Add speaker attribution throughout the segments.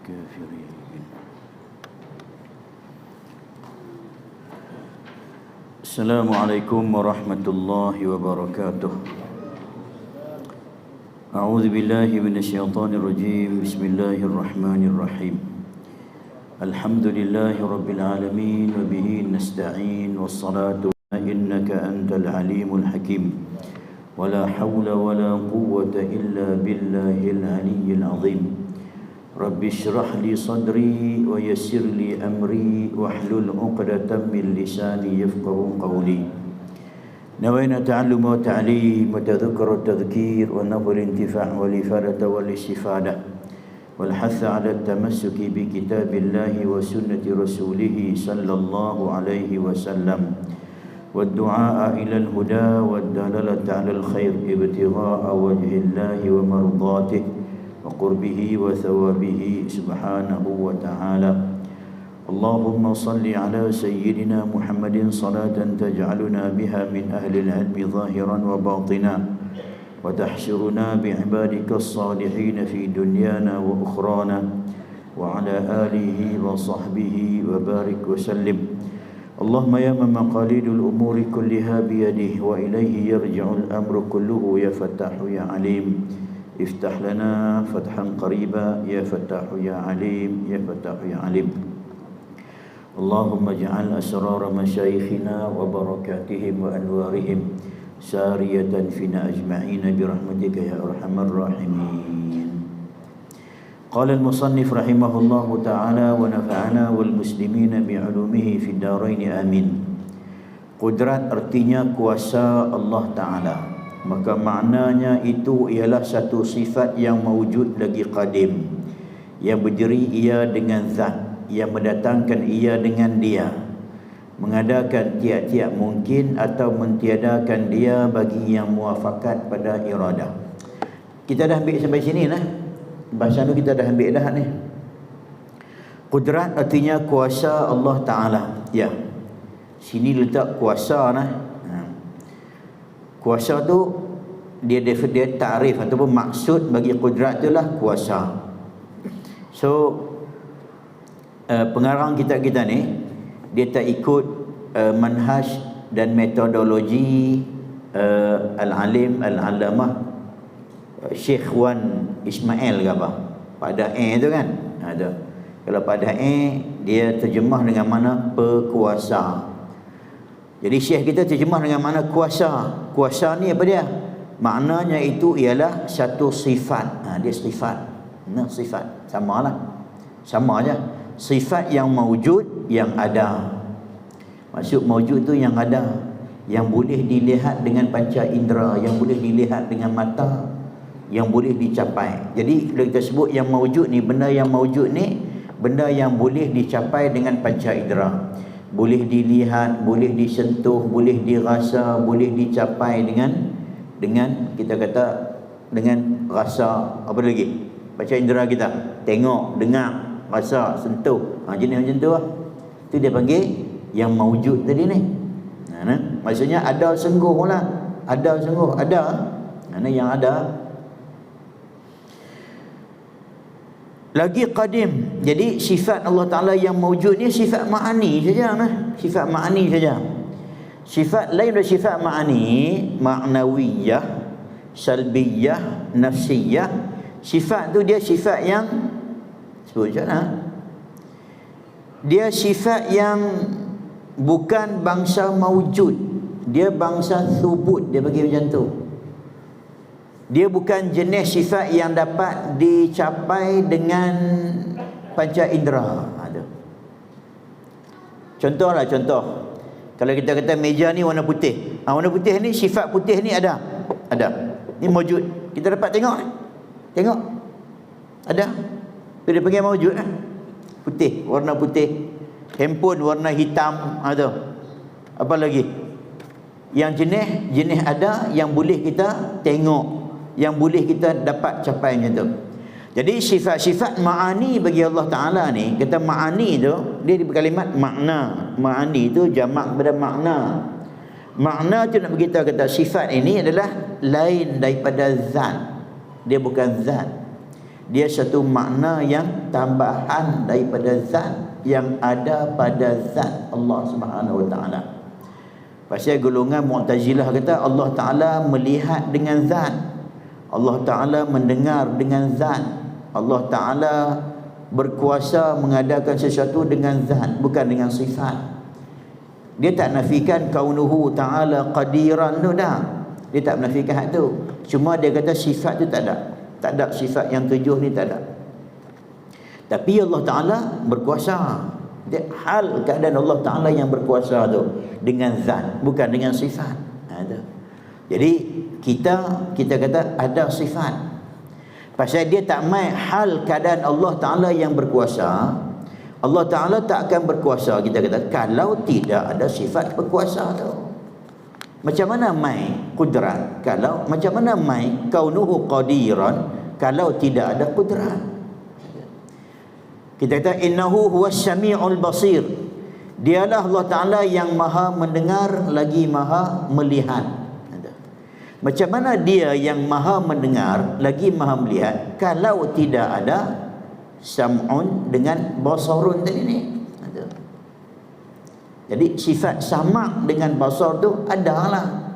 Speaker 1: الكافرين. السلام عليكم ورحمة الله وبركاته. أعوذ بالله من الشيطان الرجيم. بسم الله الرحمن الرحيم. الحمد لله رب العالمين وبه نستعين والصلاة إنك أنت العليم الحكيم ولا حول ولا قوة إلا بالله العلي العظيم. رب اشرح لي صدري ويسر لي أمري واحلل عقدة من لساني يفقه قولي. نوينا تعلم وتعليم وتذكر والتذكير ونظر الانتفاع والإفادة والاستفادة والحث على التمسك بكتاب الله وسنة رسوله صلى الله عليه وسلم والدعاء إلى الهدى والدلالة على الخير ابتغاء وجه الله ومرضاته وقربه وثوابه سبحانه وتعالى. اللهم صل على سيدنا محمد صلاة تجعلنا بها من أهل العلم ظاهرا وباطنا وتحشرنا بعبادك الصالحين في دنيانا وأخرانا وعلى آله وصحبه وبارك وسلم. اللهم يا من مقاليد الأمور كلها بيده وإليه يرجع الأمر كله يا فتاح يا عليم افتح لنا فتحا قريبا يا فتاح يا عليم يا فتاح يا عليم. اللهم اجعل أسرار مشايخنا وبركاتهم وأنوارهم سارية فينا أجمعين برحمتك يا أرحم الراحمين. قال المصنف رحمه الله تعالى ونفعنا والmuslimin بعلومه في الدارين آمين. Qudrat artinya kuasa Allah Ta'ala, maka maknanya itu ialah satu sifat yang mawujud lagi qadim, yang berdiri ia dengan zat, yang mendatangkan ia dengan dia, mengadakan tiap-tiap mungkin atau mentiadakan dia bagi yang muafakat pada iradah. Kita dah ambil sampai sini lah. Bahasa tu kita dah ambil dah ni. Qudrat artinya kuasa Allah Ta'ala. Ya, sini letak kuasa lah. Kuasa tu dia takrif ataupun maksud bagi qudrat tu lah kuasa. So pengarang kitab kita ni dia tak ikut manhaj dan metodologi al-alim al-allamah Syekh Wan Ismail ke apa, pada tu kan ada. Kalau pada dia terjemah dengan mana pekuasa. Jadi Syekh kita terjemah dengan mana kuasa. Kuasa ni apa dia? Maknanya itu ialah satu sifat. Dia sifat. Sifat. Samalah. Sama aja. Sifat yang mawujud, yang ada. Maksud mawujud tu yang ada, yang boleh dilihat dengan panca indera, yang boleh dilihat dengan mata, yang boleh dicapai. Jadi kalau kita sebut yang mawujud ni, benda yang mawujud ni benda yang boleh dicapai dengan panca indera. Boleh dilihat, boleh disentuh, boleh dirasa, boleh dicapai dengan kita kata dengan rasa apa lagi? Panca indera kita. Tengok, dengar, rasa, sentuh. Jenis macam tu lah. Itu dia panggil yang mawujud tadi ni. Maksudnya ada sungguh lah. Ada sungguh, ada. Yang ada. Lagi qadim. Jadi sifat Allah Ta'ala yang mawujud ni sifat ma'ani saja. Sifat ma'ani saja. Sifat lain dari sifat ma'ani, ma'nawiyah, salbiyah, nafsiyah. Sifat tu dia sifat yang sebut macam mana? Dia sifat yang bukan bangsa mawujud. Dia bangsa thubut. Dia bagi macam tu. Dia bukan jenis sifat yang dapat dicapai dengan panca indera. Contohlah, contoh. Kalau kita kata meja ni warna putih. Warna putih ni, sifat putih ni ada. Ada. Ni mawujud. Kita dapat tengok. Tengok. Ada. Itu dia panggil mawujud. Putih. Warna putih. Handphone warna hitam. Ada. Apa lagi? Yang jenis ada yang boleh kita tengok, yang boleh kita dapat capai macam tu. Jadi sifat-sifat ma'ani bagi Allah Ta'ala ni, kata ma'ani tu dia berkalimat makna. Ma'ani tu jamak pada makna. Makna tu nak beritahu kata sifat ini adalah lain daripada zat. Dia bukan zat. Dia satu makna yang tambahan daripada zat yang ada pada zat Allah Subhanahu Wa Taala. Pasal golongan Mu'tazilah kata Allah Taala melihat dengan zat, Allah Taala mendengar dengan zat, Allah Taala berkuasa mengadakan sesuatu dengan zat, bukan dengan sifat. Dia tak nafikan kaunuhu ta'ala qadiran tu dah. Dia tak menafikan hak tu. Cuma dia kata sifat tu tak ada. Tak ada sifat yang 7 ni, tak ada. Tapi Allah Ta'ala berkuasa. Dia hal keadaan Allah Ta'ala yang berkuasa tu dengan zat, bukan dengan sifat. Jadi kita kata ada sifat. Pasal dia tak main hal keadaan Allah Ta'ala yang berkuasa. Allah Ta'ala tak akan berkuasa, kita kata, kalau tidak ada sifat berkuasa tu. Macam mana mai kudrat, kalau macam mana mai kaunuhu qadiran kalau tidak ada kudrat. Kita kata innahu huwas sami'ul basir. Dialah Allah Ta'ala yang maha mendengar lagi maha melihat. Macam mana dia yang maha mendengar lagi maha melihat kalau tidak ada sam'un dengan basarun tadi ni. Jadi sifat sama' dengan basar tu adalah.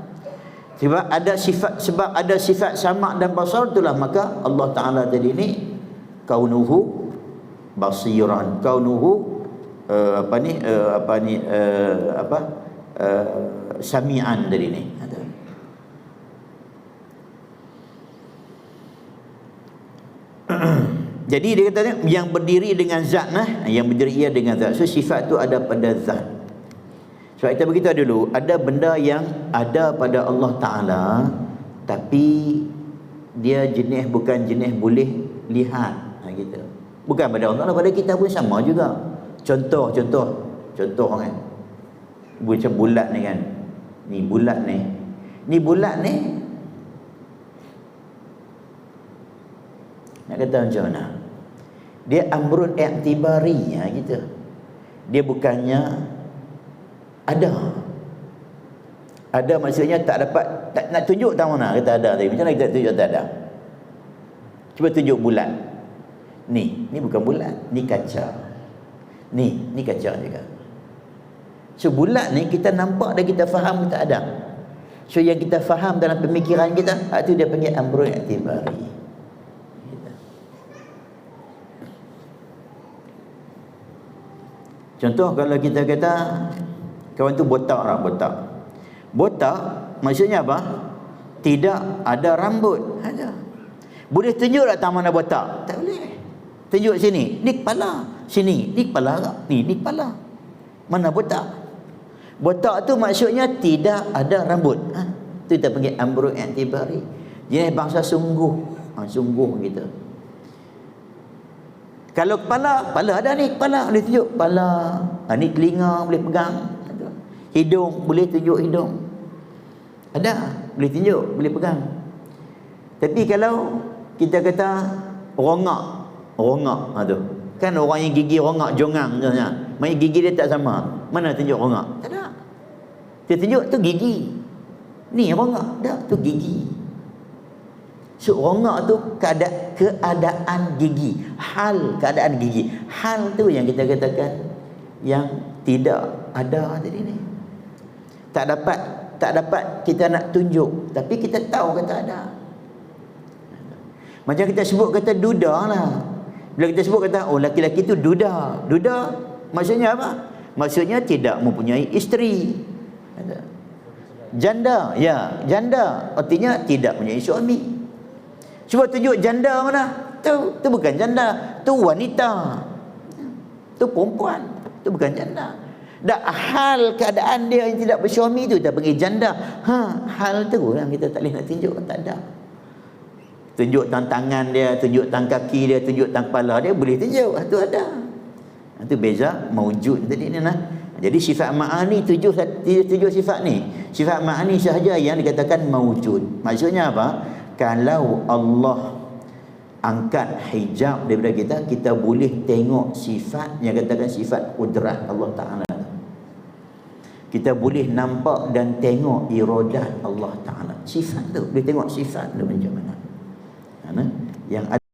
Speaker 1: Sebab ada sifat sama' dan basar itulah maka Allah Ta'ala tadi ni kaunuhu basiran, kaunuhu sami'an tadi ni. Jadi dia kata yang berdiri dengan zat yang berdiri ia dengan zat. So sifat tu ada pada zat. Sebab kita beritahu dulu, ada benda yang ada pada Allah Ta'ala tapi dia jenis bukan jenis boleh lihat. Gitu. Bukan pada Allah Ta'ala, pada kita pun sama juga. Contoh kan. Macam bulat ni kan. Ni bulat ni. Ni bulat ni. Nak kata macam mana? Dia amrun i'tibari gitu. Dia bukannya ada maksudnya tak dapat, tak nak tunjuk tak mana kata ada tadi. Macam mana kita tunjuk tak ada? Cuba tunjuk bulat. Ni bukan bulat, ni kaca. Ni kaca juga. So bulat ni kita nampak dan kita faham kita ada. So yang kita faham dalam pemikiran kita, itu dia panggil amrun i'tibari. Contoh kalau kita kata kawan tu botak lah, botak maksudnya apa? Tidak ada rambut. Ada. Boleh tunjuk tak mana botak? Tak boleh. Tunjuk sini, ni kepala. Sini, ni kepala tak? Ni kepala. Mana botak? Botak tu maksudnya tidak ada rambut. Itu kita panggil amrun i'tibari. Jenis bangsa sungguh. Sungguh gitu. Kalau kepala ada ni, kepala boleh tunjuk kepala. Ni telinga boleh pegang. Hidung boleh tunjuk hidung. Ada, boleh tunjuk, boleh pegang. Tapi kalau kita kata rongak tu. Kan orang yang gigi rongak jongang contohnya. Main gigi dia tak sama. Mana tunjuk rongak? Tak ada. Dia tunjuk tu gigi. Ni rongak, dah tu gigi. So rongak tu keadaan gigi, hal keadaan gigi. Hal tu yang kita katakan yang tidak ada tadi ni. Tak dapat kita nak tunjuk, tapi kita tahu kata ada. Macam kita sebut kata duda lah. Bila kita sebut kata laki-laki tu duda. Duda maksudnya apa? Maksudnya tidak mempunyai isteri. Janda, ya, janda artinya tidak mempunyai suami. Cuba tunjuk janda mana? Tu bukan janda, tu wanita. Tu perempuan, tu bukan janda. Dak hal keadaan dia yang tidak bersuami tu kita panggil janda. Hal tu yang kita tak boleh nak tunjuk, tak ada. Tunjuk tangan dia, tunjuk kaki dia, tunjuk kepala dia boleh tunjuk. Tu ada. Itu beza maujud tadi ni nah. Jadi sifat ma'ani tujuh sifat ni. Sifat ma'ani sahaja yang dikatakan maujud. Maksudnya apa? Kalau Allah angkat hijab daripada kita, kita boleh tengok sifat yang katakan sifat kudrat Allah Ta'ala. Kita boleh nampak dan tengok iradat Allah Ta'ala. Sifat tu, boleh tengok sifat tu macam mana. Yang ada